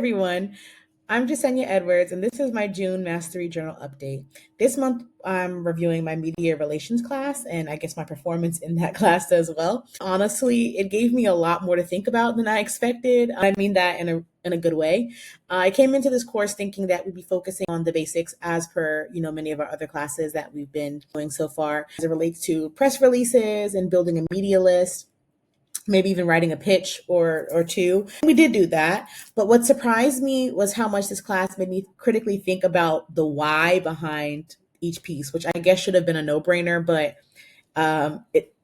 everyone. I'm Jasenia Edwards, and this is my June Mastery Journal update. This month, I'm reviewing my media relations class, and I guess my performance in that class as well. Honestly, it gave me a lot more to think about than I expected. I mean that in a good way. I came into this course thinking that we'd be focusing on the basics, as per many of our other classes that we've been doing so far, as it relates to press releases and building a media list, maybe even writing a pitch or two. We did do that. But what surprised me was how much this class made me critically think about the why behind each piece, which I guess should have been a no-brainer, but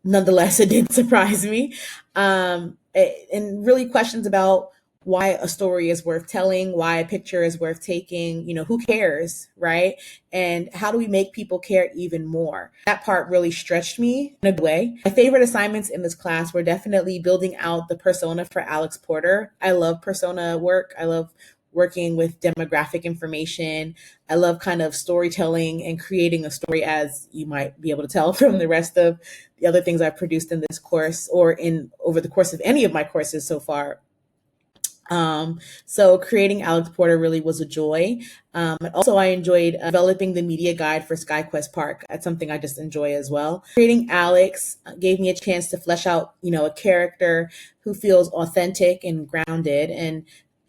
nonetheless, it did surprise me. And really questions about why a story is worth telling, why a picture is worth taking, who cares, right? And how do we make people care even more? That part really stretched me in a good way. My favorite assignments in this class were definitely building out the persona for Alex Porter. I love persona work. I love working with demographic information. I love kind of storytelling and creating a story, as you might be able to tell from the rest of the other things I've produced in this course or in over the course of any of my courses so far. So creating Alex Porter really was a joy. And also I enjoyed developing the media guide for SkyQuest Park. That's something I just enjoy as well. Creating Alex gave me a chance to flesh out, a character who feels authentic and grounded and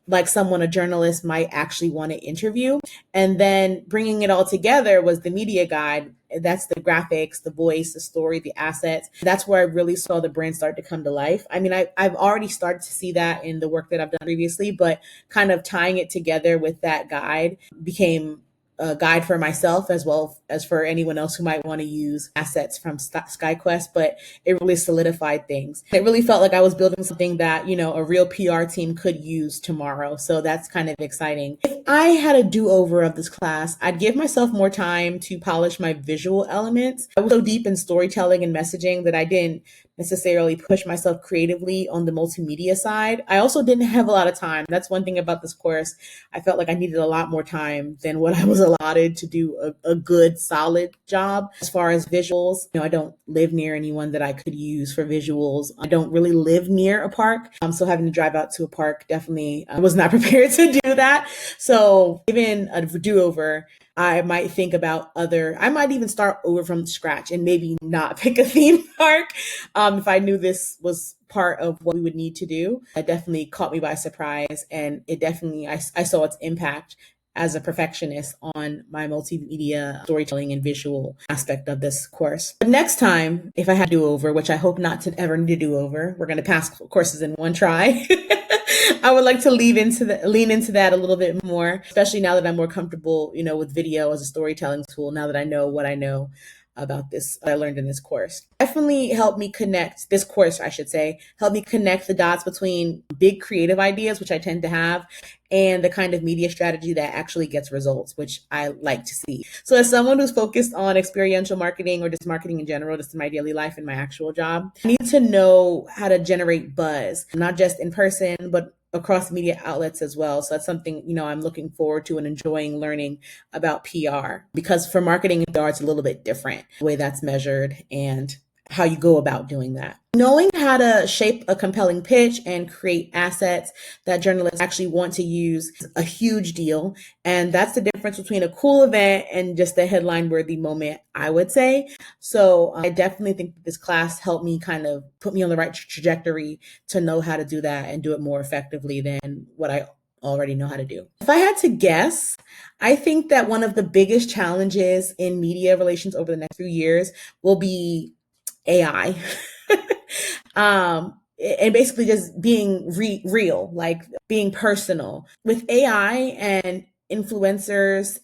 like someone a journalist might actually want to interview. And then bringing it all together was the media guide. That's the graphics, the voice, the story, the assets. That's where I really saw the brand start to come to life. I mean, I've already started to see that in the work that I've done previously, but kind of tying it together with that guide became a guide for myself as well as for anyone else who might want to use assets from SkyQuest, but it really solidified things. It really felt like I was building something that, a real PR team could use tomorrow. So that's kind of exciting. If I had a do-over of this class, I'd give myself more time to polish my visual elements. I was so deep in storytelling and messaging that I didn't necessarily push myself creatively on the multimedia side. I also didn't have a lot of time. That's one thing about this course. I felt like I needed a lot more time than what I was allotted to do a good, solid job. As far as visuals, I don't live near anyone that I could use for visuals. I don't really live near a park. So having to drive out to a park, definitely I was not prepared to do that. So given a do-over, I might think about I might even start over from scratch and maybe not pick a theme park if I knew this was part of what we would need to do. It definitely caught me by surprise, and it definitely, I saw its impact as a perfectionist on my multimedia storytelling and visual aspect of this course. But next time, if I had a do-over, which I hope not to ever need a do-over, we're going to pass courses in one try. I would like to lean into that a little bit more, especially now that I'm more comfortable, with video as a storytelling tool. Now that I know what I know about this, I learned in this course. Definitely helped me connect this course, I should say, helped me connect the dots between big creative ideas, which I tend to have, and the kind of media strategy that actually gets results, which I like to see. So as someone who's focused on experiential marketing or just marketing in general, just in my daily life and my actual job, I need to know how to generate buzz, not just in person, but across media outlets as well. So that's something, I'm looking forward to and enjoying learning about PR, because for marketing and PR, it's a little bit different the way that's measured and how you go about doing that. Knowing how to shape a compelling pitch and create assets that journalists actually want to use is a huge deal. And that's the difference between a cool event and just a headline worthy moment, I would say. So I definitely think that this class helped me kind of put me on the right trajectory to know how to do that and do it more effectively than what I already know how to do. If I had to guess, I think that one of the biggest challenges in media relations over the next few years will be AI. And basically just being real, like being personal. With AI and AI influencers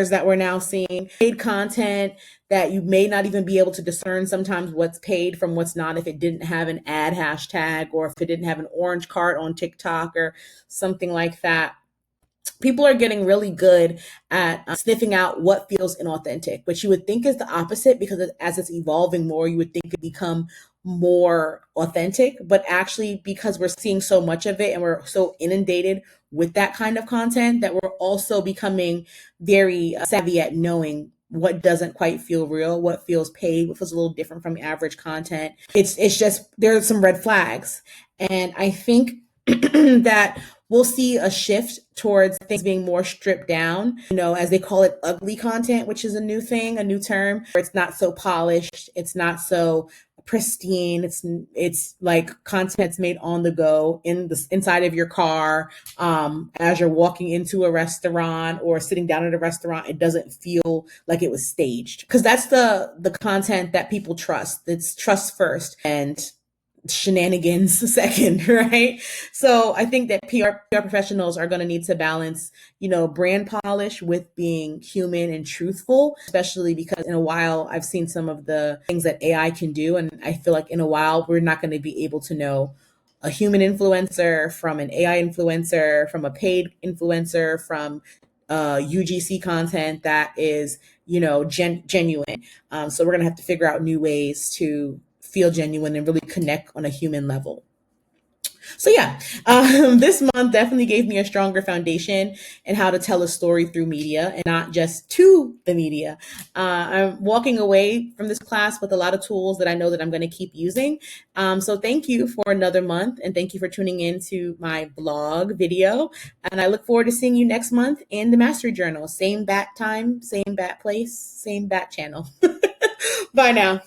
that we're now seeing, paid content that you may not even be able to discern sometimes what's paid from what's not if it didn't have an ad hashtag or if it didn't have an orange card on TikTok or something like that. People are getting really good at sniffing out what feels inauthentic, which you would think is the opposite, because as it's evolving more, you would think it become more authentic. But actually, because we're seeing so much of it and we're so inundated with that kind of content, that we're also becoming very savvy at knowing what doesn't quite feel real, what feels paid, what feels a little different from average content. It's just, there are some red flags. And I think that we'll see a shift towards things being more stripped down, as they call it, ugly content, which is a new thing, a new term, where it's not so polished, it's not so pristine. It's like content's made on the go in the inside of your car, as you're walking into a restaurant or sitting down at a restaurant. It doesn't feel like it was staged, because that's the content that people trust. It's trust first and shenanigans second, right? So I think that PR professionals are going to need to balance, brand polish with being human and truthful, especially because in a while I've seen some of the things that AI can do. And I feel like in a while we're not going to be able to know a human influencer from an AI influencer, from a paid influencer, from UGC content that is, genuine. So we're going to have to figure out new ways to feel genuine and really connect on a human level. So yeah, this month definitely gave me a stronger foundation in how to tell a story through media and not just to the media. I'm walking away from this class with a lot of tools that I know that I'm going to keep using. So thank you for another month, and thank you for tuning in to my blog video. And I look forward to seeing you next month in the Mastery Journal. Same bat time, same bat place, same bat channel. Bye now.